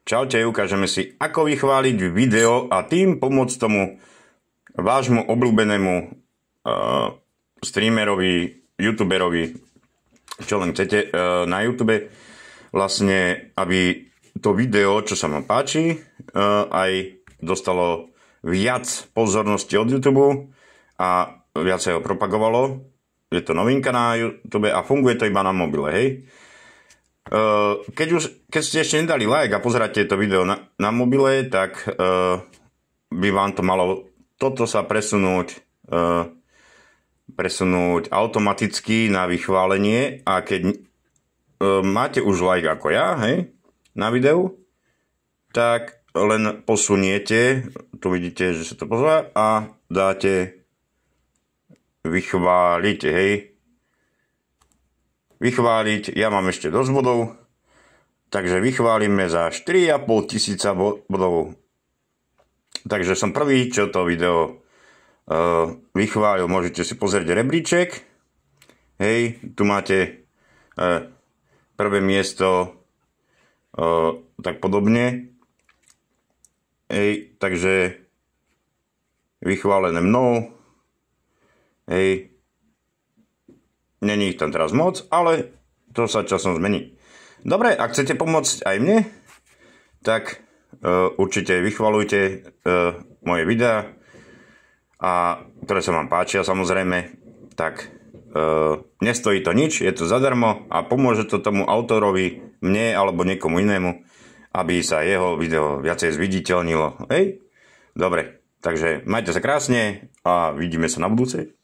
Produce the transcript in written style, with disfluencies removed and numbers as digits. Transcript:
Čaute, ukážeme si, ako vychváliť video a tým pomôcť tomu vášmu obľúbenému streamerovi, youtuberovi, čo len chcete na YouTube, vlastne, aby to video, čo sa vám páči, aj dostalo viac pozornosti od YouTube a viac sa ho propagovalo. Je to novinka na YouTube a funguje to iba na mobile, hej. Keď ste ešte nedali like a pozeráte to video na mobile, tak by vám to malo toto sa presunúť automaticky na vychválenie, a keď máte už like ako ja, hej, na videu, tak len posuniete, tu vidíte, že sa to pozná, a dáte vychváliť, hej. Vychváliť, ja mám ešte dosť bodov, takže vychválime za 4,5 tisíca bodov. Takže som prvý, čo to video vychválil. Môžete si pozrieť rebríček. Hej, tu máte prvé miesto, tak podobne. Hej, takže vychválené mnou. Hej, není ich tam teraz moc, ale to sa časom zmení. Dobre, ak chcete pomôcť aj mne, tak určite vychvalujte moje videá, a ktoré sa vám páčia, samozrejme, tak nestojí to nič, je to zadarmo a pomôže to tomu autorovi, mne alebo niekomu inému, aby sa jeho video viacej zviditeľnilo. Hej? Dobre, takže majte sa krásne a vidíme sa na budúce.